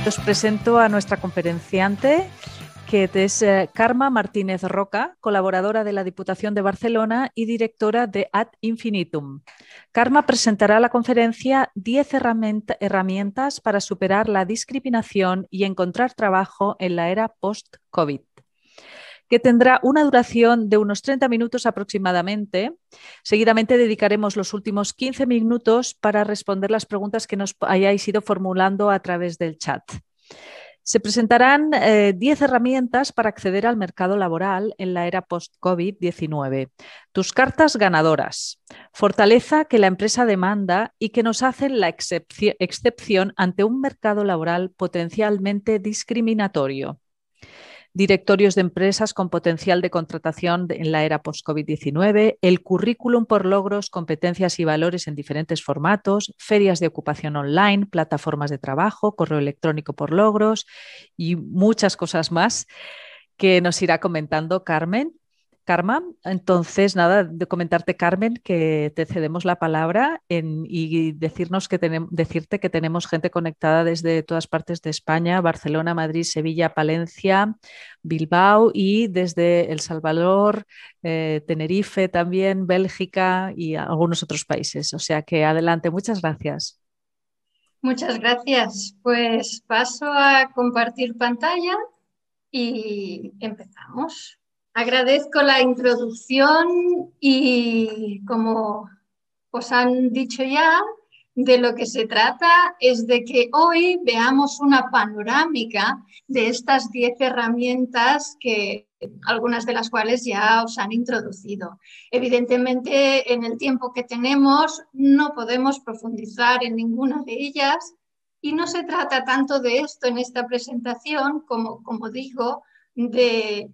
Os presento a nuestra conferenciante, que es Carme Martínez Roca, colaboradora de la Diputación de Barcelona y directora de Ad Infinitum. Carme presentará la conferencia 10 herramientas para superar la discriminación y encontrar trabajo en la era post-COVID, que tendrá una duración de unos 30 minutos aproximadamente. Seguidamente dedicaremos los últimos 15 minutos para responder las preguntas que nos hayáis ido formulando a través del chat. Se presentarán 10 herramientas para acceder al mercado laboral en la era post-COVID-19. Tus cartas ganadoras, fortaleza que la empresa demanda y que nos hacen la excepción ante un mercado laboral potencialmente discriminatorio. Directorios de empresas con potencial de contratación en la era post-COVID-19, el currículum por logros, competencias y valores en diferentes formatos, ferias de ocupación online, plataformas de trabajo, correo electrónico por logros y muchas cosas más que nos irá comentando Carmen. Entonces, nada, de comentarte, Carmen, que te cedemos la palabra y decirte que tenemos gente conectada desde todas partes de España: Barcelona, Madrid, Sevilla, Palencia, Bilbao, y desde El Salvador, Tenerife también, Bélgica y algunos otros países. O sea que adelante, muchas gracias. Muchas gracias. Pues paso a compartir pantalla y empezamos. Agradezco la introducción y, como os han dicho ya, de lo que se trata es de que hoy veamos una panorámica de estas 10 herramientas, que algunas de las cuales ya os han introducido. Evidentemente, en el tiempo que tenemos no podemos profundizar en ninguna de ellas, y no se trata tanto de esto en esta presentación como digo, de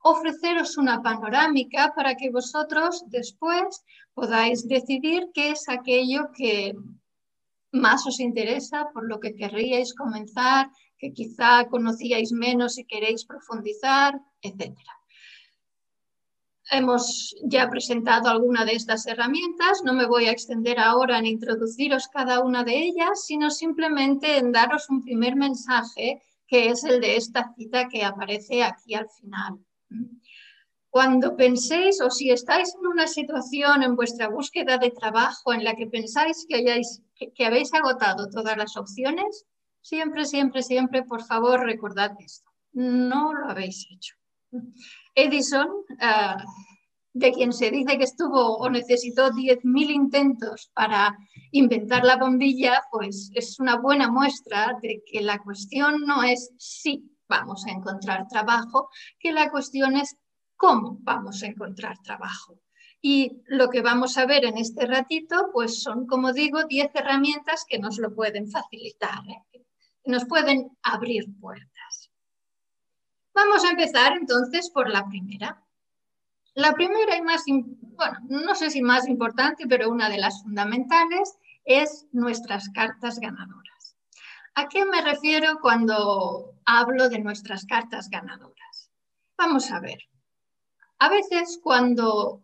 ofreceros una panorámica para que vosotros después podáis decidir qué es aquello que más os interesa, por lo que querríais comenzar, que quizá conocíais menos y queréis profundizar, etc. Hemos ya presentado alguna de estas herramientas, no me voy a extender ahora en introduciros cada una de ellas, sino simplemente en daros un primer mensaje, que es el de esta cita que aparece aquí al final. Cuando penséis, o si estáis en una situación en vuestra búsqueda de trabajo en la que pensáis que habéis agotado todas las opciones, siempre, por favor, recordad esto: no lo habéis hecho. Edison, de quien se dice que estuvo o necesitó 10.000 intentos para inventar la bombilla, pues es una buena muestra de que la cuestión no es si vamos a encontrar trabajo, que la cuestión es cómo vamos a encontrar trabajo. Y lo que vamos a ver en este ratito, pues son, como digo, 10 herramientas que nos lo pueden facilitar, que nos pueden abrir puertas. Vamos a empezar entonces por la primera. La primera y no sé si más importante, pero una de las fundamentales, es nuestras cartas ganadoras. ¿A qué me refiero cuando hablo de nuestras cartas ganadoras? Vamos a ver. A veces, cuando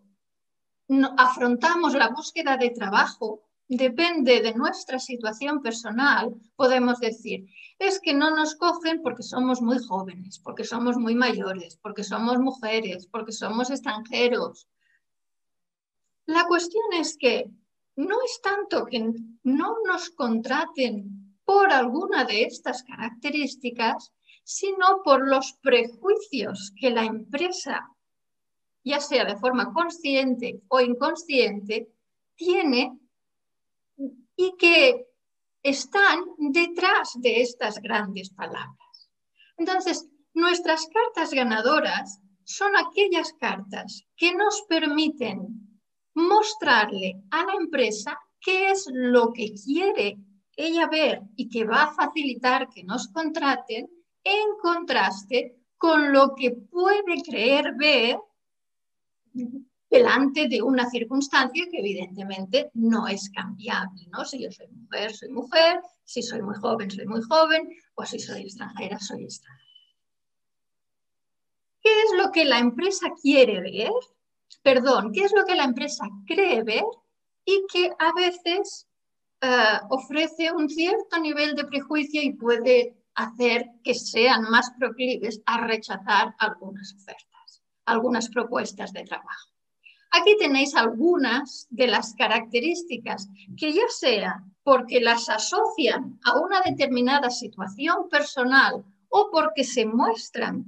afrontamos la búsqueda de trabajo, depende de nuestra situación personal, podemos decir: es que no nos cogen porque somos muy jóvenes, porque somos muy mayores, porque somos mujeres, porque somos extranjeros. La cuestión es que no es tanto que no nos contraten por alguna de estas características, sino por los prejuicios que la empresa, ya sea de forma consciente o inconsciente, tiene y que están detrás de estas grandes palabras. Entonces, nuestras cartas ganadoras son aquellas cartas que nos permiten mostrarle a la empresa qué es lo que quiere ella ver y que va a facilitar que nos contraten, en contraste con lo que puede creer ver delante de una circunstancia que evidentemente no es cambiable, ¿no? Si yo soy mujer, si soy muy joven, o si soy extranjera, soy extranjera. ¿Qué es lo que la empresa quiere ver? ¿Qué es lo que la empresa cree ver y que a veces ofrece un cierto nivel de prejuicio y puede hacer que sean más proclives a rechazar algunas ofertas, algunas propuestas de trabajo. Aquí tenéis algunas de las características que ya sea porque las asocian a una determinada situación personal o porque se muestran,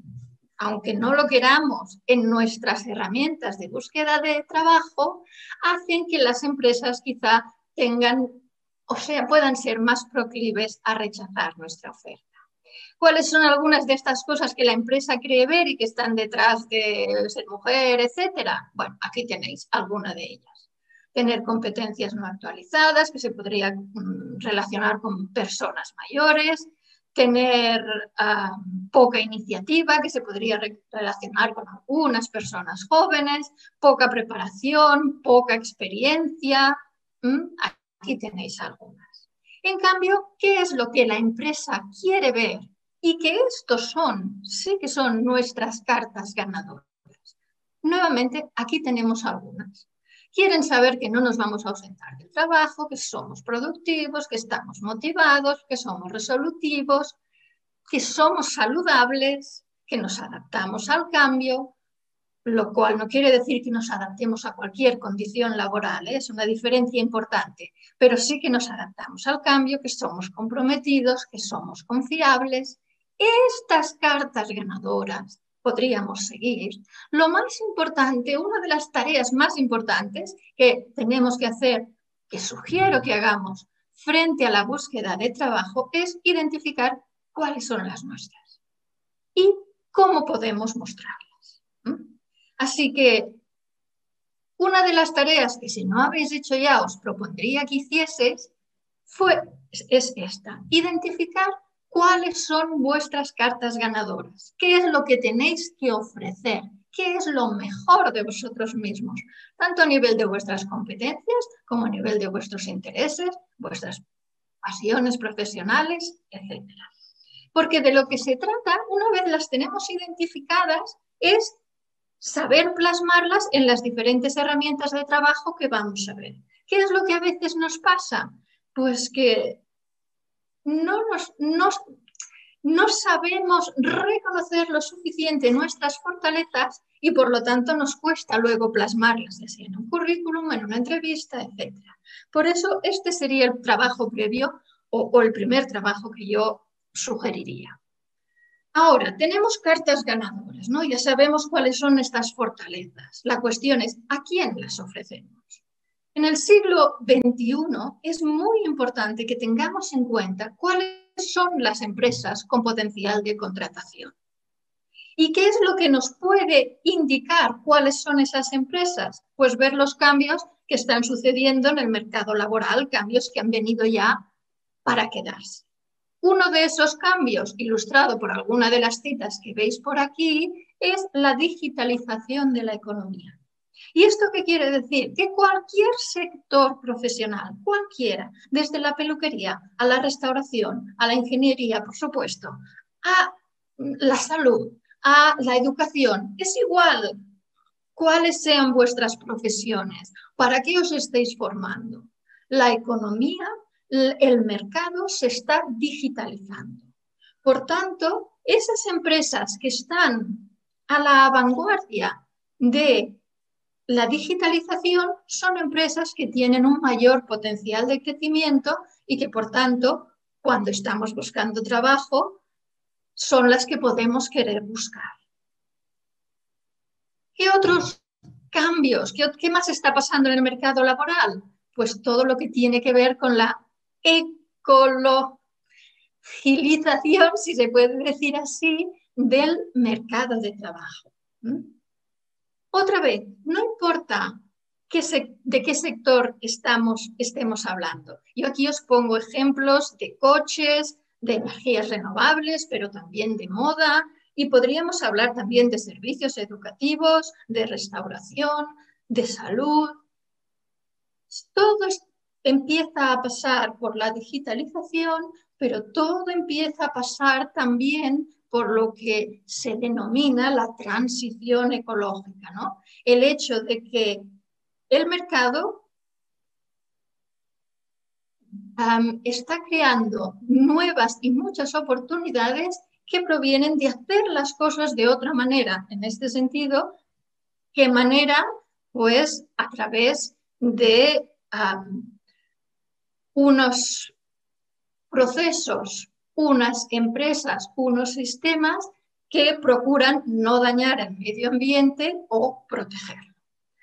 aunque no lo queramos, en nuestras herramientas de búsqueda de trabajo, hacen que las empresas quizá tengan, o sea, puedan ser más proclives a rechazar nuestra oferta. ¿Cuáles son algunas de estas cosas que la empresa cree ver y que están detrás de ser mujer, etcétera? Bueno, aquí tenéis alguna de ellas. Tener competencias no actualizadas, que se podría relacionar con personas mayores, tener poca iniciativa, que se podría relacionar con algunas personas jóvenes, poca preparación, poca experiencia. Aquí tenéis algunas. En cambio, ¿qué es lo que la empresa quiere ver? Y que estos sí que son nuestras cartas ganadoras. Nuevamente, aquí tenemos algunas. Quieren saber que no nos vamos a ausentar del trabajo, que somos productivos, que estamos motivados, que somos resolutivos, que somos saludables, que nos adaptamos al cambio, lo cual no quiere decir que nos adaptemos a cualquier condición laboral, es una diferencia importante, pero sí que nos adaptamos al cambio, que somos comprometidos, que somos confiables. Estas cartas ganadoras podríamos seguir. Lo más importante, una de las tareas más importantes que tenemos que hacer, que sugiero que hagamos frente a la búsqueda de trabajo, es identificar cuáles son las nuestras y cómo podemos mostrarlas. Así que una de las tareas que, si no habéis hecho ya, os propondría que hicieseis es esta: identificar cuáles son vuestras cartas ganadoras, qué es lo que tenéis que ofrecer, qué es lo mejor de vosotros mismos, tanto a nivel de vuestras competencias como a nivel de vuestros intereses, vuestras pasiones profesionales, etc. Porque de lo que se trata, una vez las tenemos identificadas, es saber plasmarlas en las diferentes herramientas de trabajo que vamos a ver. ¿Qué es lo que a veces nos pasa? Pues que no sabemos reconocer lo suficiente nuestras fortalezas y por lo tanto nos cuesta luego plasmarlas, ya sea en un currículum, en una entrevista, etc. Por eso este sería el trabajo previo o el primer trabajo que yo sugeriría. Ahora, tenemos cartas ganadoras, ¿no? Ya sabemos cuáles son estas fortalezas. La cuestión es, ¿a quién las ofrecemos? En el siglo XXI es muy importante que tengamos en cuenta cuáles son las empresas con potencial de contratación. ¿Y qué es lo que nos puede indicar cuáles son esas empresas? Pues ver los cambios que están sucediendo en el mercado laboral, cambios que han venido ya para quedarse. Uno de esos cambios, ilustrado por alguna de las citas que veis por aquí, es la digitalización de la economía. ¿Y esto qué quiere decir? Que cualquier sector profesional, cualquiera, desde la peluquería a la restauración, a la ingeniería, por supuesto, a la salud, a la educación, es igual cuáles sean vuestras profesiones, para qué os estéis formando. La economía, el mercado se está digitalizando. Por tanto, esas empresas que están a la vanguardia de la digitalización son empresas que tienen un mayor potencial de crecimiento y que, por tanto, cuando estamos buscando trabajo, son las que podemos querer buscar. ¿Qué otros cambios? ¿Qué más está pasando en el mercado laboral? Pues todo lo que tiene que ver con la ecologilización, si se puede decir así, del mercado de trabajo. Otra vez, no importa de qué sector estemos hablando. Yo aquí os pongo ejemplos de coches, de energías renovables, pero también de moda, y podríamos hablar también de servicios educativos, de restauración, de salud. Todo empieza a pasar por la digitalización, pero todo empieza a pasar también por lo que se denomina la transición ecológica, ¿no? El hecho de que el mercado está creando nuevas y muchas oportunidades que provienen de hacer las cosas de otra manera. En este sentido, ¿qué manera? Pues a través de unos procesos, unas empresas, unos sistemas que procuran no dañar el medio ambiente o protegerlo.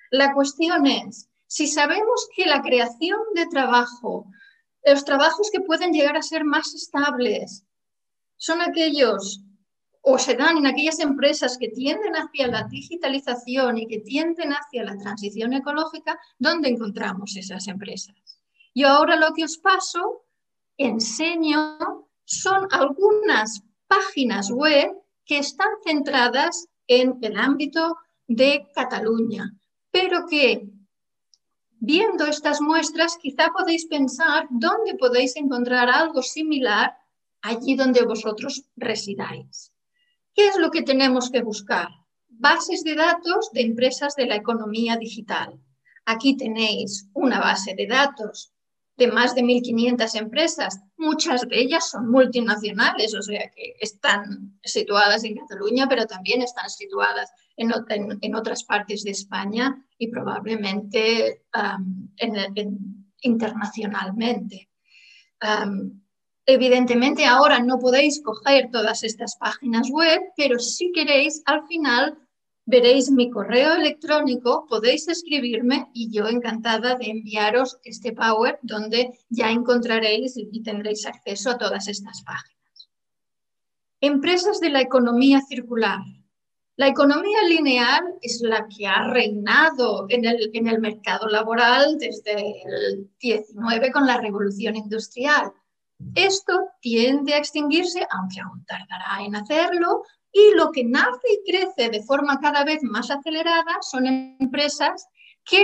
La cuestión es, si sabemos que la creación de trabajo, los trabajos que pueden llegar a ser más estables, son aquellos o se dan en aquellas empresas que tienden hacia la digitalización y que tienden hacia la transición ecológica, ¿dónde encontramos esas empresas? Yo ahora lo que os paso, enseño, son algunas páginas web que están centradas en el ámbito de Cataluña, pero que viendo estas muestras quizá podéis pensar dónde podéis encontrar algo similar allí donde vosotros residáis. ¿Qué es lo que tenemos que buscar? Bases de datos de empresas de la economía digital. Aquí tenéis una base de datos de más de 1.500 empresas. Muchas de ellas son multinacionales, o sea que están situadas en Cataluña, pero también están situadas en otras partes de España y probablemente internacionalmente. Evidentemente ahora no podéis coger todas estas páginas web, pero si queréis, al final veréis mi correo electrónico, podéis escribirme y yo encantada de enviaros este Power donde ya encontraréis y tendréis acceso a todas estas páginas. Empresas de la economía circular. La economía lineal es la que ha reinado en el mercado laboral desde el 19 con la revolución industrial. Esto tiende a extinguirse, aunque aún tardará en hacerlo, y lo que nace y crece de forma cada vez más acelerada son empresas que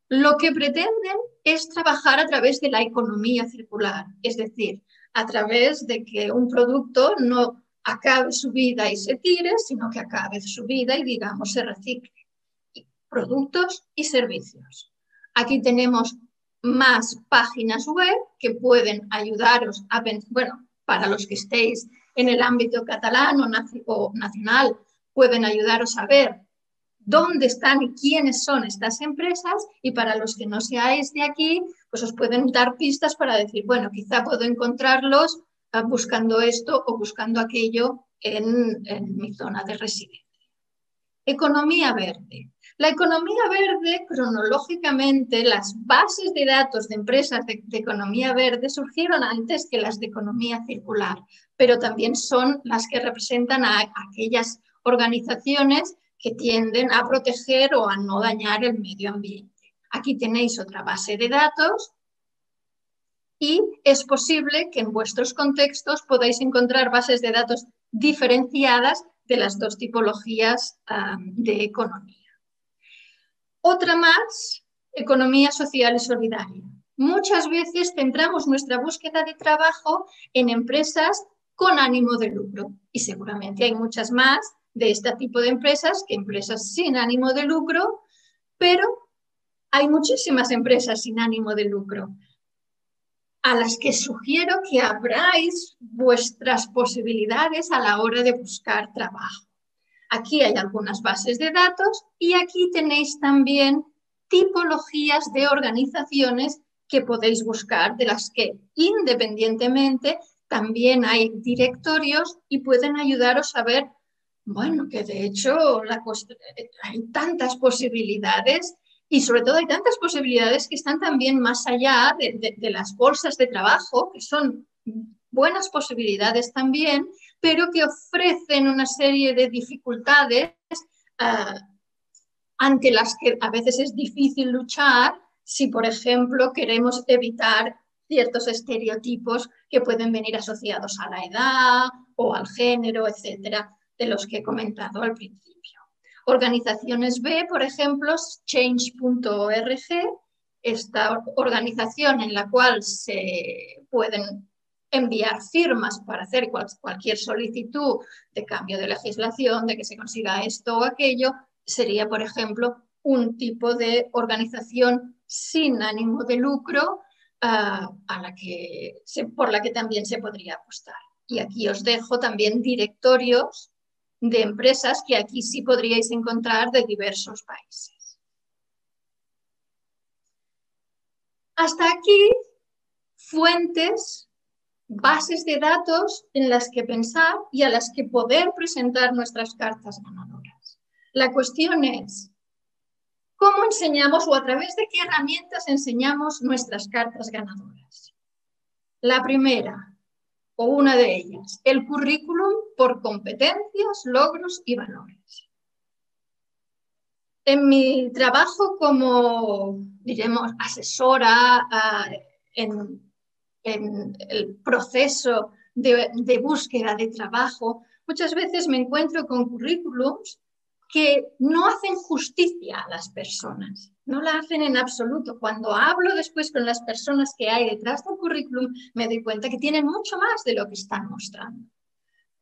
lo que pretenden es trabajar a través de la economía circular, es decir, a través de que un producto no acabe su vida y se tire, sino que acabe su vida y, digamos, se recicle. Productos y servicios. Aquí tenemos más páginas web que pueden ayudaros a pensar, bueno, para los que estéis en el ámbito catalán o nacional, pueden ayudaros a ver dónde están y quiénes son estas empresas, y para los que no seáis de aquí, pues os pueden dar pistas para decir, bueno, quizá puedo encontrarlos buscando esto o buscando aquello en mi zona de residencia. Economía verde. La economía verde, cronológicamente, las bases de datos de empresas de economía verde surgieron antes que las de economía circular, pero también son las que representan a aquellas organizaciones que tienden a proteger o a no dañar el medio ambiente. Aquí tenéis otra base de datos y es posible que en vuestros contextos podáis encontrar bases de datos diferenciadas de las dos tipologías de economía. Otra más, economía social y solidaria. Muchas veces centramos nuestra búsqueda de trabajo en empresas con ánimo de lucro y seguramente hay muchas más de este tipo de empresas que empresas sin ánimo de lucro, pero hay muchísimas empresas sin ánimo de lucro a las que sugiero que abráis vuestras posibilidades a la hora de buscar trabajo. Aquí hay algunas bases de datos y aquí tenéis también tipologías de organizaciones que podéis buscar, de las que independientemente también hay directorios y pueden ayudaros a ver, bueno, que de hecho hay tantas posibilidades y sobre todo hay tantas posibilidades que están también más allá de las bolsas de trabajo, que son buenas posibilidades también, pero que ofrecen una serie de dificultades ante las que a veces es difícil luchar si, por ejemplo, queremos evitar ciertos estereotipos que pueden venir asociados a la edad o al género, etcétera, de los que he comentado al principio. Organizaciones B, por ejemplo, change.org, esta organización en la cual se pueden enviar firmas para hacer cualquier solicitud de cambio de legislación, de que se consiga esto o aquello, sería, por ejemplo, un tipo de organización sin ánimo de lucro por la que también se podría apostar. Y aquí os dejo también directorios de empresas que aquí sí podríais encontrar de diversos países. Hasta aquí, fuentes, bases de datos en las que pensar y a las que poder presentar nuestras cartas ganadoras. La cuestión es, ¿cómo enseñamos o a través de qué herramientas enseñamos nuestras cartas ganadoras? La primera, o una de ellas, el currículum por competencias, logros y valores. En mi trabajo como, diremos, asesora en el proceso de búsqueda de trabajo, muchas veces me encuentro con currículums que no hacen justicia a las personas, no la hacen en absoluto. Cuando hablo después con las personas que hay detrás del currículum, me doy cuenta que tienen mucho más de lo que están mostrando.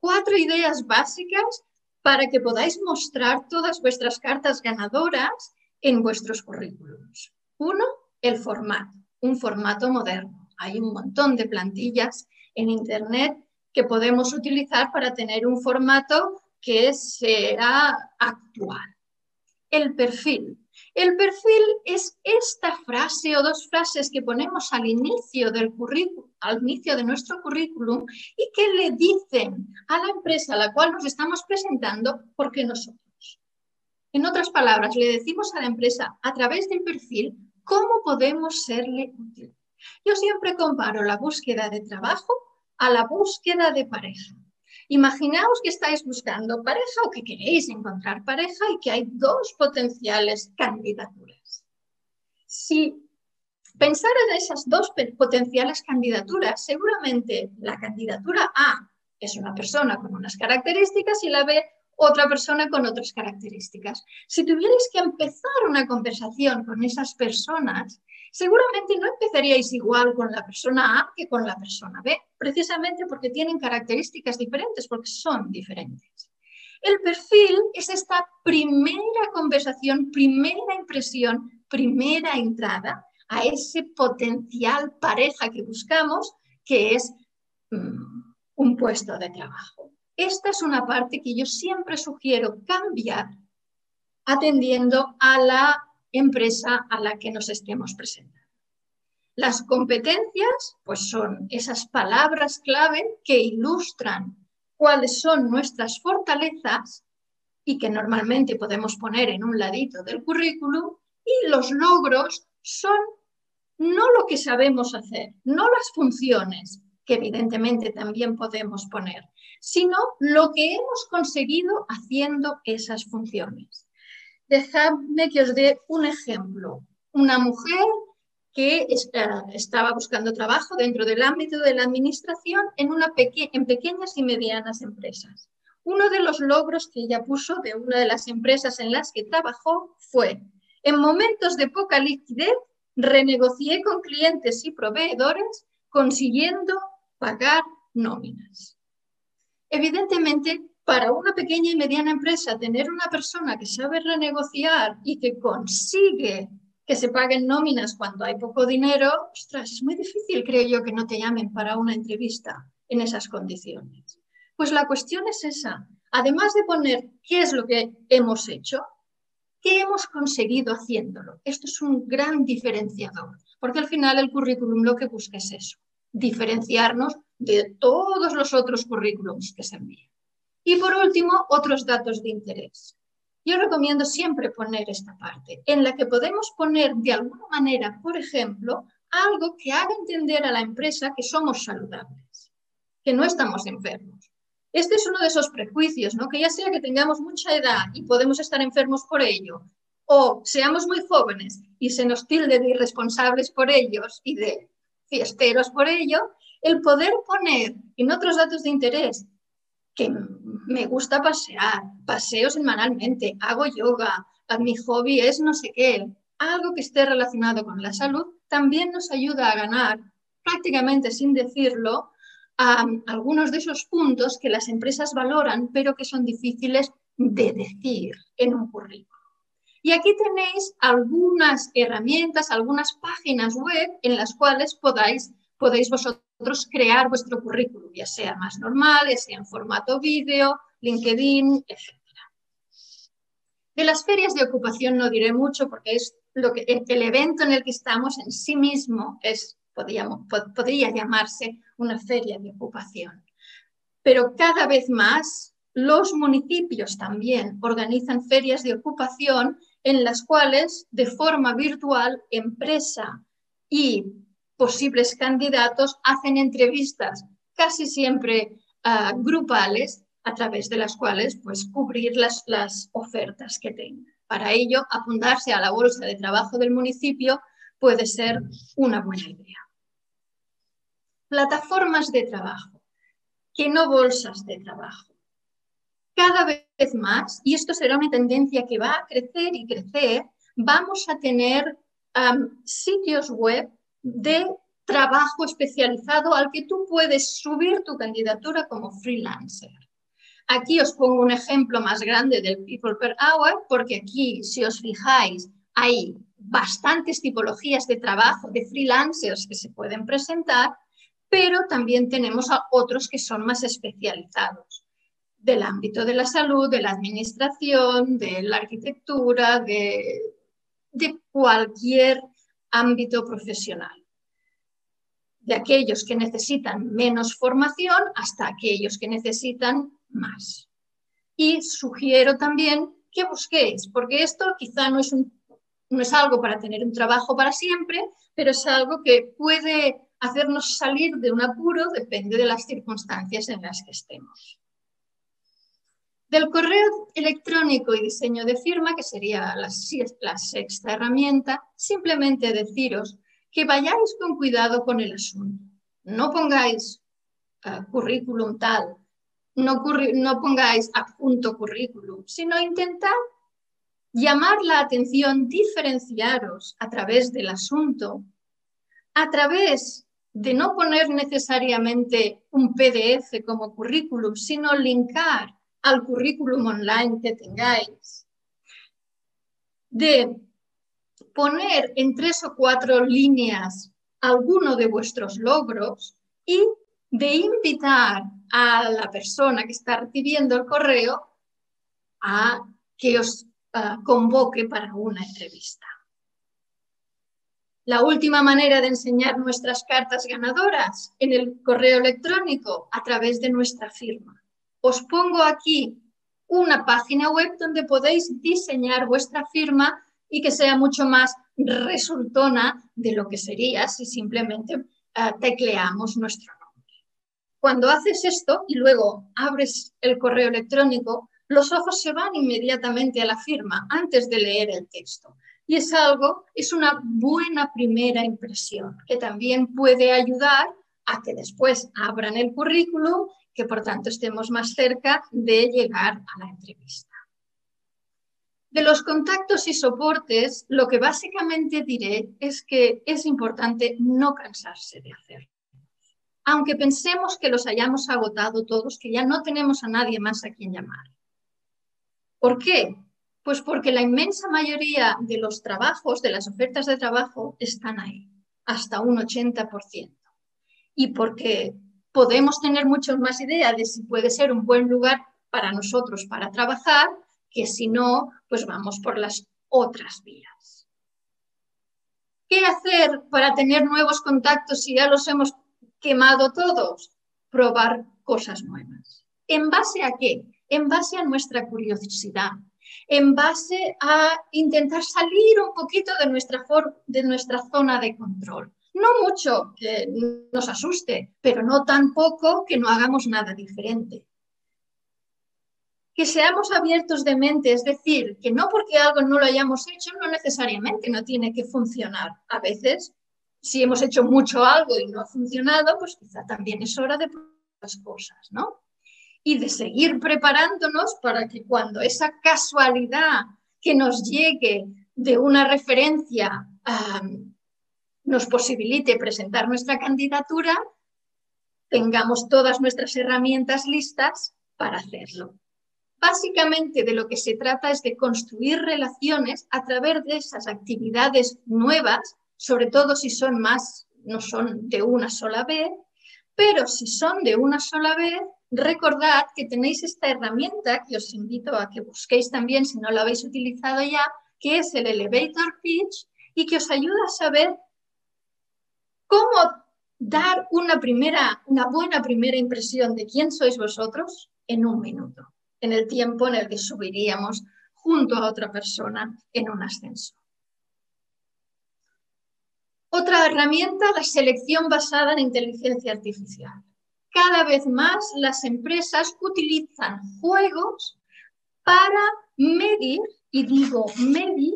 4 ideas básicas para que podáis mostrar todas vuestras cartas ganadoras en vuestros currículums. 1, el formato, un formato moderno. Hay un montón de plantillas en Internet que podemos utilizar para tener un formato que sea actual. El perfil. El perfil es esta frase o 2 frases que ponemos al inicio del currículum, al inicio de nuestro currículum y que le dicen a la empresa a la cual nos estamos presentando por qué nosotros. En otras palabras, le decimos a la empresa a través del perfil cómo podemos serle útil. Yo siempre comparo la búsqueda de trabajo a la búsqueda de pareja. Imaginaos que estáis buscando pareja o que queréis encontrar pareja y que hay 2 potenciales candidaturas. Si pensaran en esas 2 potenciales candidaturas, seguramente la candidatura A es una persona con unas características y la B otra persona con otras características. Si tuvierais que empezar una conversación con esas personas, seguramente no empezaríais igual con la persona A que con la persona B, precisamente porque tienen características diferentes, porque son diferentes. El perfil es esta primera conversación, primera impresión, primera entrada a ese potencial pareja que buscamos, que es un puesto de trabajo. Esta es una parte que yo siempre sugiero cambiar atendiendo a la empresa a la que nos estemos presentando. Las competencias, pues son esas palabras clave que ilustran cuáles son nuestras fortalezas y que normalmente podemos poner en un ladito del currículum, y los logros son no lo que sabemos hacer, no las funciones, que evidentemente también podemos poner, sino lo que hemos conseguido haciendo esas funciones. Dejadme que os dé un ejemplo. Una mujer que estaba buscando trabajo dentro del ámbito de la administración en pequeñas y medianas empresas. Uno de los logros que ella puso de una de las empresas en las que trabajó fue: en momentos de poca liquidez, renegocié con clientes y proveedores, consiguiendo pagar nóminas. Evidentemente, para una pequeña y mediana empresa, tener una persona que sabe renegociar y que consigue que se paguen nóminas cuando hay poco dinero, ostras, es muy difícil, creo yo, que no te llamen para una entrevista en esas condiciones. Pues la cuestión es esa. Además de poner qué es lo que hemos hecho, ¿qué hemos conseguido haciéndolo? Esto es un gran diferenciador, porque al final el currículum lo que busca es eso, diferenciarnos de todos los otros currículums que se envían. Y por último, otros datos de interés. Yo recomiendo siempre poner esta parte, en la que podemos poner de alguna manera, por ejemplo, algo que haga entender a la empresa que somos saludables, que no estamos enfermos. Este es uno de esos prejuicios, ¿no? Que ya sea que tengamos mucha edad y podemos estar enfermos por ello, o seamos muy jóvenes y se nos tilde de irresponsables por ellos y de fiesteros por ello, el poder poner en otros datos de interés que me gusta pasear, paseo semanalmente, hago yoga, mi hobby es no sé qué, algo que esté relacionado con la salud, también nos ayuda a ganar, prácticamente sin decirlo, algunos de esos puntos que las empresas valoran, pero que son difíciles de decir en un currículum. Y aquí tenéis algunas herramientas, algunas páginas web en las cuales podéis vosotros crear vuestro currículum, ya sea más normal, ya sea en formato vídeo, LinkedIn, etc. De las ferias de ocupación no diré mucho porque es el evento en el que estamos en sí mismo podría llamarse una feria de ocupación. Pero cada vez más los municipios también organizan ferias de ocupación en las cuales de forma virtual empresa y posibles candidatos hacen entrevistas casi siempre grupales a través de las cuales pues, cubrir las ofertas que tengan. Para ello, apuntarse a la bolsa de trabajo del municipio puede ser una buena idea. Plataformas de trabajo, que no bolsas de trabajo. Cada vez más, y esto será una tendencia que va a crecer y crecer, vamos a tener sitios web de trabajo especializado al que tú puedes subir tu candidatura como freelancer. Aquí os pongo un ejemplo más grande del People per Hour, porque aquí, si os fijáis, hay bastantes tipologías de trabajo de freelancers que se pueden presentar, pero también tenemos a otros que son más especializados, del ámbito de la salud, de la administración, de la arquitectura, de cualquier ámbito profesional. De aquellos que necesitan menos formación hasta aquellos que necesitan más. Y sugiero también que busquéis, porque esto quizá no es algo para tener un trabajo para siempre, pero es algo que puede hacernos salir de un apuro, depende de las circunstancias en las que estemos. Del correo electrónico y diseño de firma, que sería la sexta herramienta, simplemente deciros que vayáis con cuidado con el asunto. No pongáis currículum tal, no pongáis adjunto currículum, sino intentad llamar la atención, diferenciaros a través del asunto, a través de no poner necesariamente un PDF como currículum, sino linkar al currículum online que tengáis, de poner en 3 o 4 líneas alguno de vuestros logros y de invitar a la persona que está recibiendo el correo a que os convoque para una entrevista. La última manera de enseñar nuestras cartas ganadoras en el correo electrónico a través de nuestra firma. Os pongo aquí una página web donde podéis diseñar vuestra firma y que sea mucho más resultona de lo que sería si simplemente tecleamos nuestro nombre. Cuando haces esto y luego abres el correo electrónico, los ojos se van inmediatamente a la firma antes de leer el texto. Y es una buena primera impresión que también puede ayudar a que después abran el currículum, que por tanto estemos más cerca de llegar a la entrevista. De los contactos y soportes, lo que básicamente diré es que es importante no cansarse de hacerlo. Aunque pensemos que los hayamos agotado todos, que ya no tenemos a nadie más a quien llamar. ¿Por qué? Pues porque la inmensa mayoría de los trabajos, de las ofertas de trabajo, están ahí, hasta un 80%. Y porque podemos tener mucho más idea de si puede ser un buen lugar para nosotros para trabajar, que si no, pues vamos por las otras vías. ¿Qué hacer para tener nuevos contactos si ya los hemos quemado todos? Probar cosas nuevas. ¿En base a qué? En base a nuestra curiosidad, en base a intentar salir un poquito de nuestra zona de control. No mucho que nos asuste, pero no tampoco que no hagamos nada diferente. Que seamos abiertos de mente, es decir, que no porque algo no lo hayamos hecho, no necesariamente no tiene que funcionar. A veces, si hemos hecho mucho algo y no ha funcionado, pues quizá también es hora de probar las cosas, ¿no? Y de seguir preparándonos para que cuando esa casualidad que nos llegue de una referencia nos posibilite presentar nuestra candidatura, tengamos todas nuestras herramientas listas para hacerlo. Básicamente de lo que se trata es de construir relaciones a través de esas actividades nuevas, sobre todo si son más, no son de una sola vez, pero si son de una sola vez, recordad que tenéis esta herramienta que os invito a que busquéis también si no la habéis utilizado ya, que es el Elevator Pitch y que os ayuda a saber cómo dar una buena primera impresión de quién sois vosotros en un minuto, en el tiempo en el que subiríamos junto a otra persona en un ascensor. Otra herramienta, la selección basada en inteligencia artificial. Cada vez más las empresas utilizan juegos para medir, y digo medir,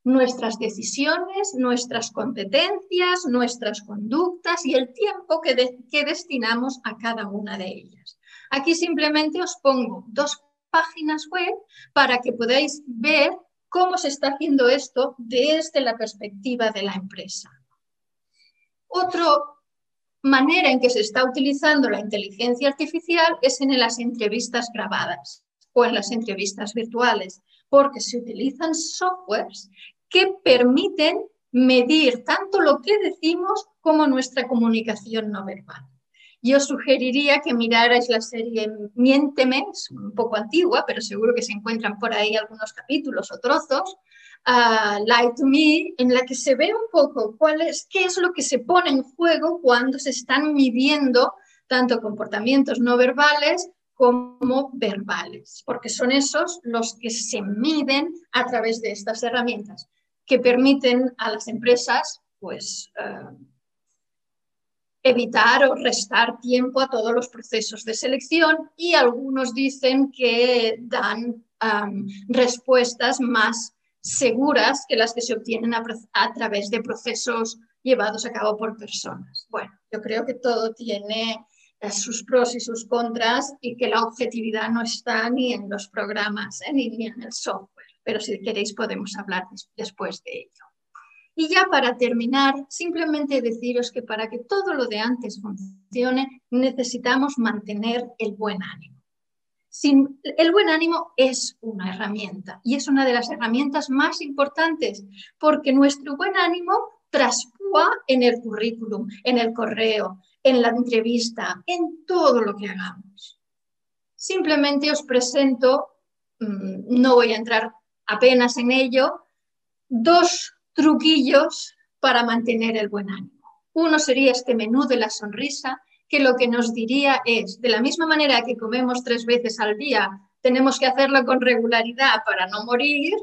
nuestras decisiones, nuestras competencias, nuestras conductas y el tiempo que destinamos a cada una de ellas. Aquí simplemente os pongo 2 páginas web para que podáis ver cómo se está haciendo esto desde la perspectiva de la empresa. Otra manera en que se está utilizando la inteligencia artificial es en las entrevistas grabadas o en las entrevistas virtuales, porque se utilizan softwares que permiten medir tanto lo que decimos como nuestra comunicación no verbal. Yo sugeriría que mirarais la serie Miénteme, es un poco antigua, pero seguro que se encuentran por ahí algunos capítulos o trozos, Lie to Me, en la que se ve un poco qué es lo que se pone en juego cuando se están midiendo tanto comportamientos no verbales como verbales, porque son esos los que se miden a través de estas herramientas que permiten a las empresas pues, evitar o restar tiempo a todos los procesos de selección y algunos dicen que dan respuestas más seguras que las que se obtienen a través de procesos llevados a cabo por personas. Bueno, yo creo que todo tiene sus pros y sus contras y que la objetividad no está ni en los programas ni en el software, pero si queréis podemos hablar después de ello. Y ya para terminar, simplemente deciros que para que todo lo de antes funcione, necesitamos mantener el buen ánimo. El buen ánimo es una herramienta y es una de las herramientas más importantes porque nuestro buen ánimo traspúa en el currículum, en el correo, en la entrevista, en todo lo que hagamos. Simplemente os presento, no voy a entrar apenas en ello, 2 truquillos para mantener el buen ánimo. Uno sería este menú de la sonrisa, que lo que nos diría es, de la misma manera que comemos 3 veces al día, tenemos que hacerlo con regularidad para no morir,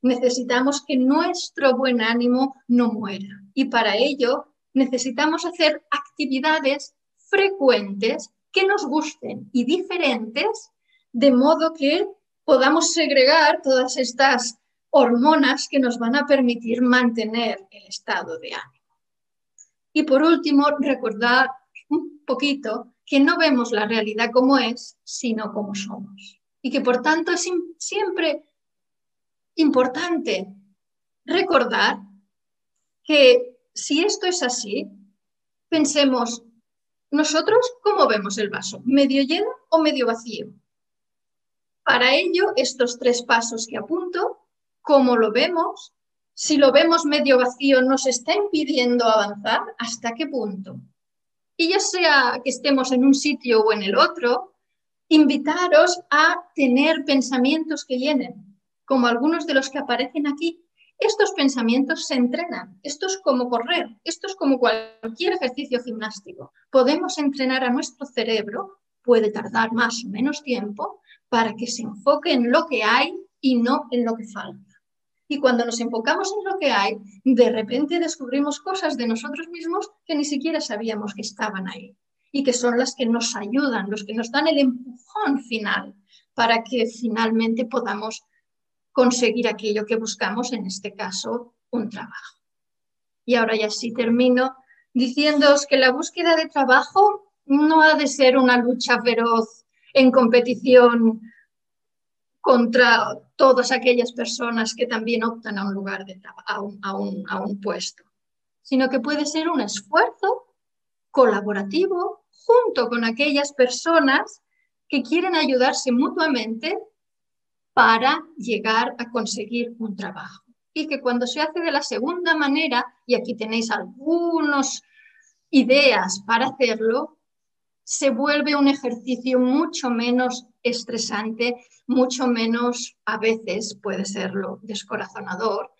necesitamos que nuestro buen ánimo no muera. Y para ello necesitamos hacer actividades frecuentes que nos gusten y diferentes, de modo que podamos segregar todas estas hormonas que nos van a permitir mantener el estado de ánimo. Y por último, recordad un poquito que no vemos la realidad como es, sino como somos. Y que por tanto es siempre importante recordar que si esto es así, pensemos, ¿nosotros cómo vemos el vaso? ¿Medio lleno o medio vacío? Para ello, estos 3 pasos que apunto, ¿cómo lo vemos? Si lo vemos medio vacío, ¿nos está impidiendo avanzar? ¿Hasta qué punto? Y ya sea que estemos en un sitio o en el otro, invitaros a tener pensamientos que llenen, como algunos de los que aparecen aquí. Estos pensamientos se entrenan, esto es como correr, esto es como cualquier ejercicio gimnástico. Podemos entrenar a nuestro cerebro, puede tardar más o menos tiempo, para que se enfoque en lo que hay y no en lo que falta. Y cuando nos enfocamos en lo que hay, de repente descubrimos cosas de nosotros mismos que ni siquiera sabíamos que estaban ahí y que son las que nos ayudan, los que nos dan el empujón final para que finalmente podamos conseguir aquello que buscamos, en este caso, un trabajo. Y ahora ya sí termino diciéndoos que la búsqueda de trabajo no ha de ser una lucha feroz en competición contra todas aquellas personas que también optan a un lugar a un puesto, sino que puede ser un esfuerzo colaborativo junto con aquellas personas que quieren ayudarse mutuamente para llegar a conseguir un trabajo. Y que cuando se hace de la segunda manera, y aquí tenéis algunas ideas para hacerlo, se vuelve un ejercicio mucho menos estresante, mucho menos, a veces puede serlo, descorazonador,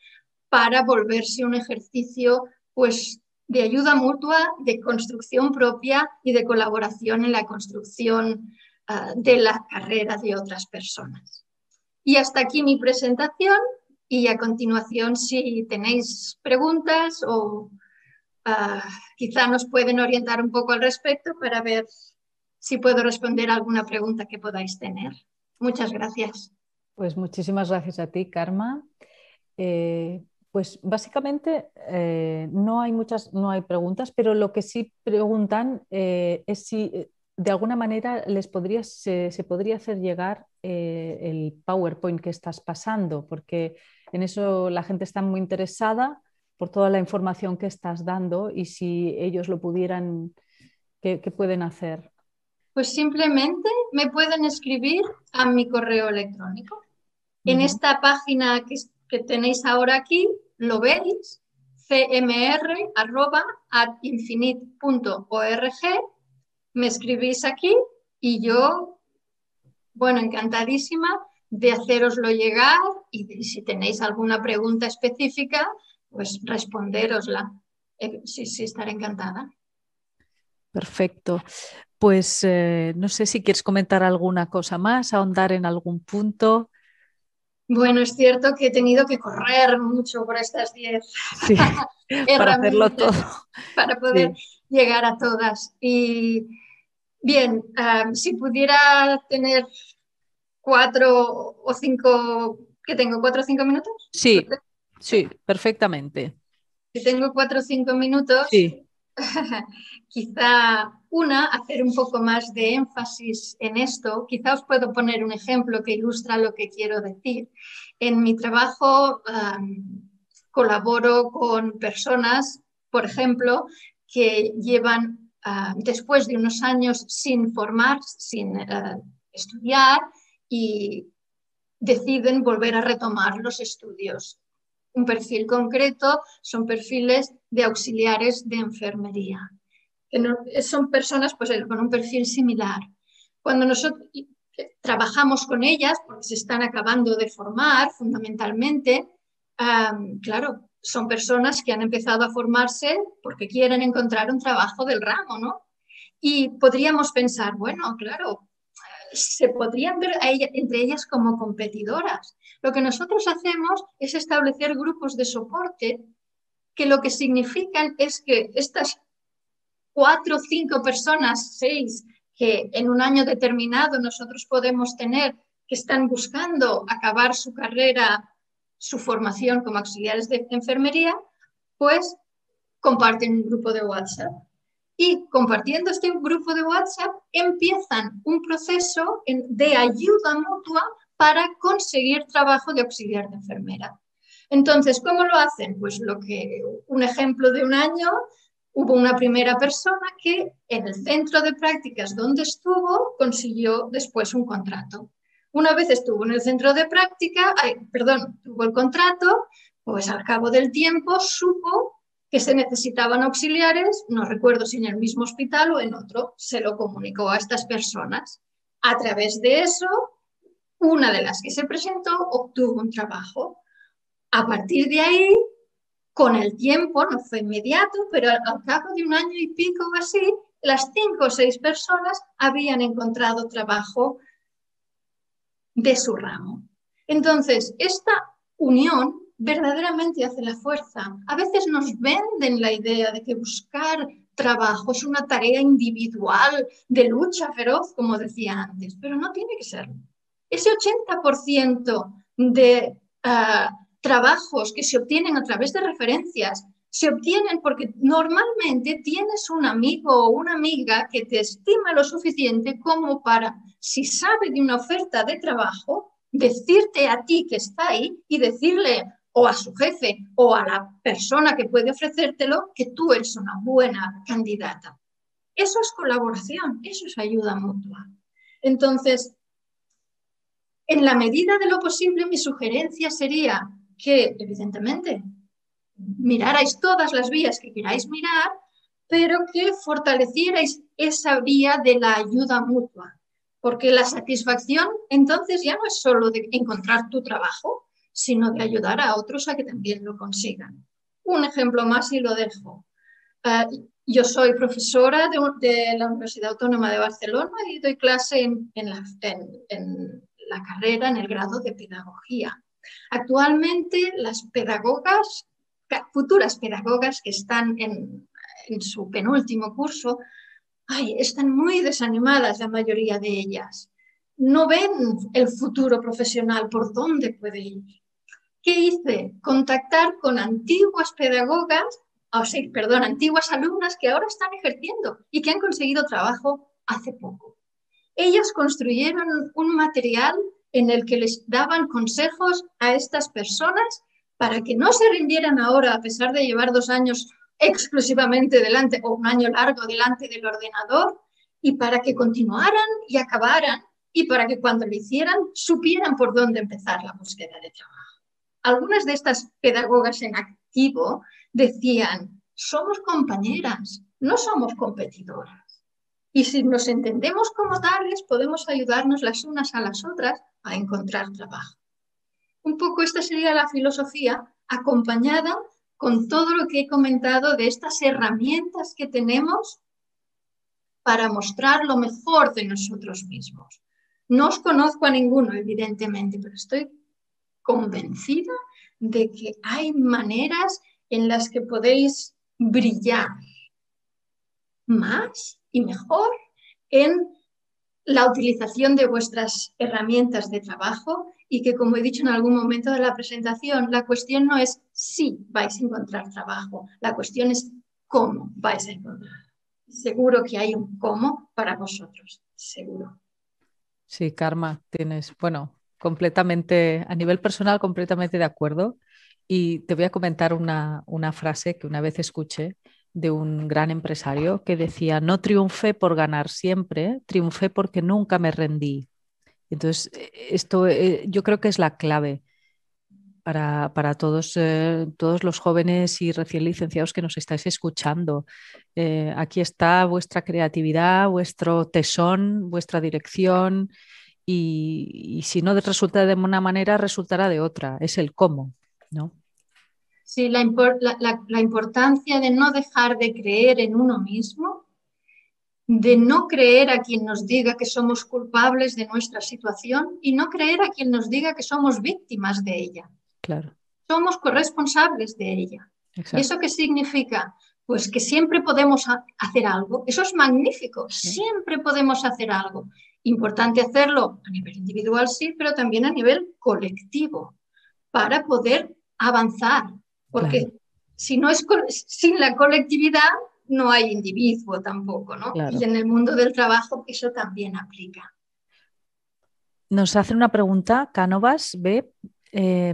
para volverse un ejercicio pues, de ayuda mutua, de construcción propia y de colaboración en la construcción de la carrera de otras personas. Y hasta aquí mi presentación y a continuación si tenéis preguntas o quizá nos pueden orientar un poco al respecto para ver si puedo responder a alguna pregunta que podáis tener. Muchas gracias. Pues muchísimas gracias a ti, Karma. Pues básicamente no hay preguntas, pero lo que sí preguntan es si de alguna manera se podría hacer llegar el PowerPoint que estás pasando, porque en eso la gente está muy interesada por toda la información que estás dando y si ellos lo pudieran, ¿qué pueden hacer? Pues simplemente me pueden escribir a mi correo electrónico. En esta página que tenéis ahora aquí, lo veis, cmr@infinite.org, me escribís aquí y yo, bueno, encantadísima de hacéroslo llegar y si tenéis alguna pregunta específica, pues responderosla. Sí, sí, estaré encantada. Perfecto. Pues no sé si quieres comentar alguna cosa más, ahondar en algún punto. Bueno, es cierto que he tenido que correr mucho por estas 10 Sí, para hacerlo todo. herramientas para poder Sí. llegar a todas. Y bien, si pudiera tener 4 o 5, ¿qué tengo? ¿4 o 5 minutos? Sí, sí, perfectamente. Si tengo 4 o 5 minutos, Sí. quizá hacer un poco más de énfasis en esto. Quizá os puedo poner un ejemplo que ilustra lo que quiero decir. En mi trabajo colaboro con personas, por ejemplo, que llevan después de unos años sin formar, sin estudiar y deciden volver a retomar los estudios. Un perfil concreto son perfiles de auxiliares de enfermería. Que no, son personas pues, con un perfil similar. Cuando nosotros trabajamos con ellas, porque se están acabando de formar fundamentalmente, claro, son personas que han empezado a formarse porque quieren encontrar un trabajo del ramo, ¿no? Y podríamos pensar, bueno, claro, se podrían ver entre ellas como competidoras. Lo que nosotros hacemos es establecer grupos de soporte que lo que significan es que estas 4 o 5 personas, 6, que en un año determinado nosotros podemos tener que están buscando acabar su carrera, su formación como auxiliares de enfermería, pues comparten un grupo de WhatsApp. Y compartiendo este grupo de WhatsApp empiezan un proceso de ayuda mutua para conseguir trabajo de auxiliar de enfermera. Entonces, ¿cómo lo hacen? Pues un ejemplo de un año, hubo una primera persona que en el centro de prácticas donde estuvo consiguió después un contrato. Una vez estuvo en el centro de práctica, tuvo el contrato, pues al cabo del tiempo supo que se necesitaban auxiliares, no recuerdo si en el mismo hospital o en otro, se lo comunicó a estas personas. A través de eso, una de las que se presentó obtuvo un trabajo. A partir de ahí, con el tiempo, no fue inmediato, pero al cabo de un año y pico o así, las 5 o 6 personas habían encontrado trabajo de su ramo. Entonces, esta unión verdaderamente hace la fuerza. A veces nos venden la idea de que buscar trabajo es una tarea individual de lucha feroz, como decía antes, pero no tiene que ser. Ese 80% de trabajos que se obtienen a través de referencias se obtienen porque normalmente tienes un amigo o una amiga que te estima lo suficiente como para, si sabe de una oferta de trabajo, decirte a ti que está ahí y decirle o a su jefe o a la persona que puede ofrecértelo que tú eres una buena candidata. Eso es colaboración, eso es ayuda mutua. Entonces, En la medida de lo posible, mi sugerencia sería que, evidentemente, mirarais todas las vías que queráis mirar, pero que fortalecierais esa vía de la ayuda mutua. Porque la satisfacción entonces ya no es solo de encontrar tu trabajo, sino de ayudar a otros a que también lo consigan. Un ejemplo más y lo dejo. Yo soy profesora de la Universidad Autónoma de Barcelona y doy clase en la carrera, en el grado de pedagogía. Actualmente las pedagogas, futuras pedagogas que están en su penúltimo curso, están muy desanimadas la mayoría de ellas. No ven el futuro profesional por dónde puede ir. ¿Qué hice? Contactar con antiguas pedagogas, antiguas alumnas que ahora están ejerciendo y que han conseguido trabajo hace poco. Ellas construyeron un material en el que les daban consejos a estas personas para que no se rindieran ahora a pesar de llevar 2 años exclusivamente delante o 1 año largo delante del ordenador y para que continuaran y acabaran y para que cuando lo hicieran supieran por dónde empezar la búsqueda de trabajo. Algunas de estas pedagogas en activo decían, somos compañeras, no somos competidoras. Y si nos entendemos como tales, podemos ayudarnos las unas a las otras a encontrar trabajo. Un poco esta sería la filosofía acompañada con todo lo que he comentado de estas herramientas que tenemos para mostrar lo mejor de nosotros mismos. No os conozco a ninguno, evidentemente, pero estoy convencida de que hay maneras en las que podéis brillar más y mejor en la utilización de vuestras herramientas de trabajo y que, como he dicho en algún momento de la presentación, la cuestión no es si vais a encontrar trabajo, la cuestión es cómo vais a encontrar. Seguro que hay un cómo para vosotros, seguro. Sí, Karma, tienes, bueno, completamente, a nivel personal, completamente de acuerdo. Y te voy a comentar una frase que una vez escuché de un gran empresario que decía, no triunfé por ganar siempre, triunfé porque nunca me rendí. Entonces, esto yo creo que es la clave para todos los jóvenes y recién licenciados que nos estáis escuchando. Aquí está vuestra creatividad, vuestro tesón, vuestra dirección y si no resulta de una manera, resultará de otra. Es el cómo, ¿no? Sí, la importancia de no dejar de creer en uno mismo, de no creer a quien nos diga que somos culpables de nuestra situación y no creer a quien nos diga que somos víctimas de ella. Claro. Somos corresponsables de ella. Exacto. ¿Y eso qué significa? Pues que siempre podemos hacer algo. Eso es magnífico. Sí. Siempre podemos hacer algo. Importante hacerlo a nivel individual, sí, pero también a nivel colectivo para poder avanzar. Porque claro, si no es sin la colectividad no hay individuo tampoco, ¿no? Claro. Y en el mundo del trabajo eso también aplica. Nos hace una pregunta, Cánovas B.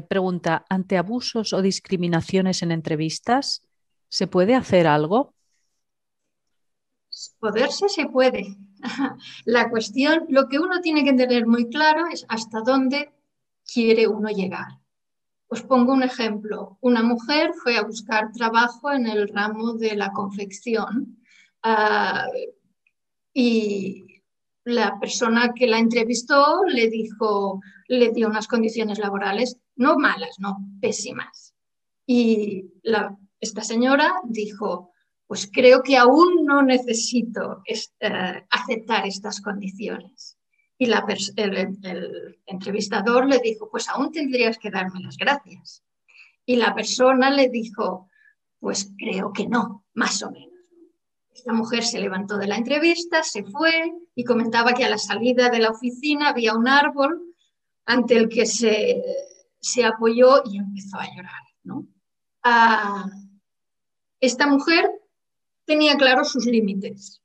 Pregunta, ¿ante abusos o discriminaciones en entrevistas se puede hacer algo? Poderse se puede. La cuestión, lo que uno tiene que tener muy claro es hasta dónde quiere uno llegar. Os pongo un ejemplo. Una mujer fue a buscar trabajo en el ramo de la confección y la persona que la entrevistó le dio unas condiciones laborales no malas, no pésimas. Y esta señora dijo, pues creo que aún no necesito aceptar estas condiciones. Y el entrevistador le dijo, pues aún tendrías que darme las gracias. Y la persona le dijo, pues creo que no, más o menos. Esta mujer se levantó de la entrevista, se fue y comentaba que a la salida de la oficina había un árbol ante el que se apoyó y empezó a llorar, ¿no? Esta mujer tenía claros sus límites.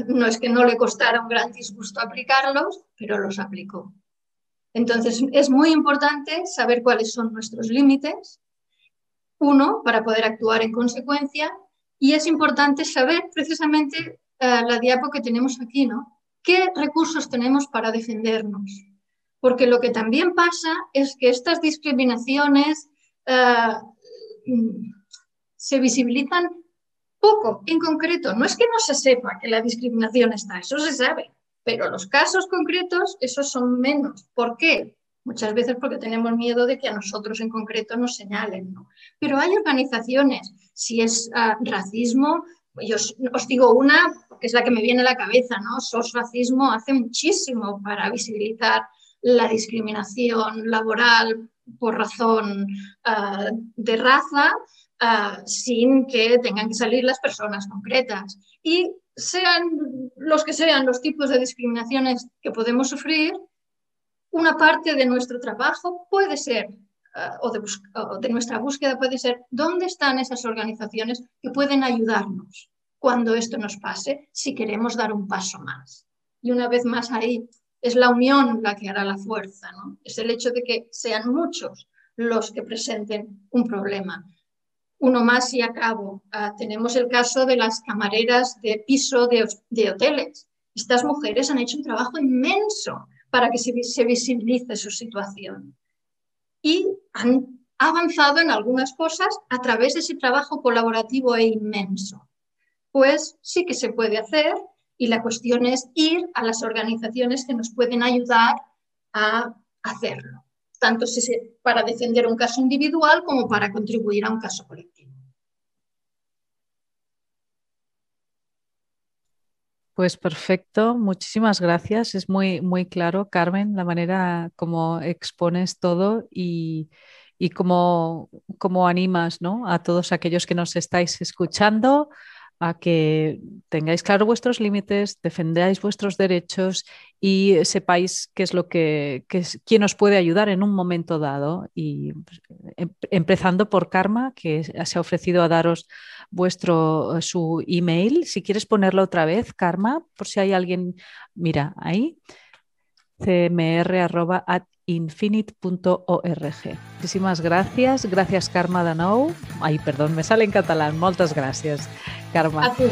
No es que no le costara un gran disgusto aplicarlos, pero los aplicó. Entonces, es muy importante saber cuáles son nuestros límites, uno, para poder actuar en consecuencia, y es importante saber precisamente la diapo que tenemos aquí, ¿no? ¿Qué recursos tenemos para defendernos? Porque lo que también pasa es que estas discriminaciones se visibilizan poco, en concreto. No es que no se sepa que la discriminación está, eso se sabe, pero los casos concretos, esos son menos. ¿Por qué? Muchas veces porque tenemos miedo de que a nosotros en concreto nos señalen, ¿no? Pero hay organizaciones, si es racismo, yo os digo una, que es la que me viene a la cabeza, ¿no? SOS Racismo hace muchísimo para visibilizar la discriminación laboral por razón de raza, sin que tengan que salir las personas concretas. Y sean los tipos de discriminaciones que podemos sufrir, una parte de nuestro trabajo puede ser, o de nuestra búsqueda puede ser, ¿dónde están esas organizaciones que pueden ayudarnos cuando esto nos pase, si queremos dar un paso más? Y una vez más ahí, es la unión la que hará la fuerza, ¿no? Es el hecho de que sean muchos los que presenten un problema. Uno más y acabo. Tenemos el caso de las camareras de piso de hoteles. Estas mujeres han hecho un trabajo inmenso para que se visibilice su situación. Y han avanzado en algunas cosas a través de ese trabajo colaborativo e inmenso. Pues sí que se puede hacer, y la cuestión es ir a las organizaciones que nos pueden ayudar a hacerlo, tanto para defender un caso individual como para contribuir a un caso colectivo. Pues perfecto, muchísimas gracias. Es muy, muy claro, Carmen, la manera como expones todo y cómo animas, ¿no?, a todos aquellos que nos estáis escuchando a que tengáis claro vuestros límites, defendáis vuestros derechos y sepáis qué es lo quién os puede ayudar en un momento dado. Y pues, empezando por Karma, que se ha ofrecido a daros su email. Si quieres ponerlo otra vez, Karma, por si hay alguien, mira, ahí, cmr@infinite.org. Muchísimas gracias. Gracias, Karma, de nou. Ai, perdó, me sale en catalán. Moltes gràcies, Karma. A tu.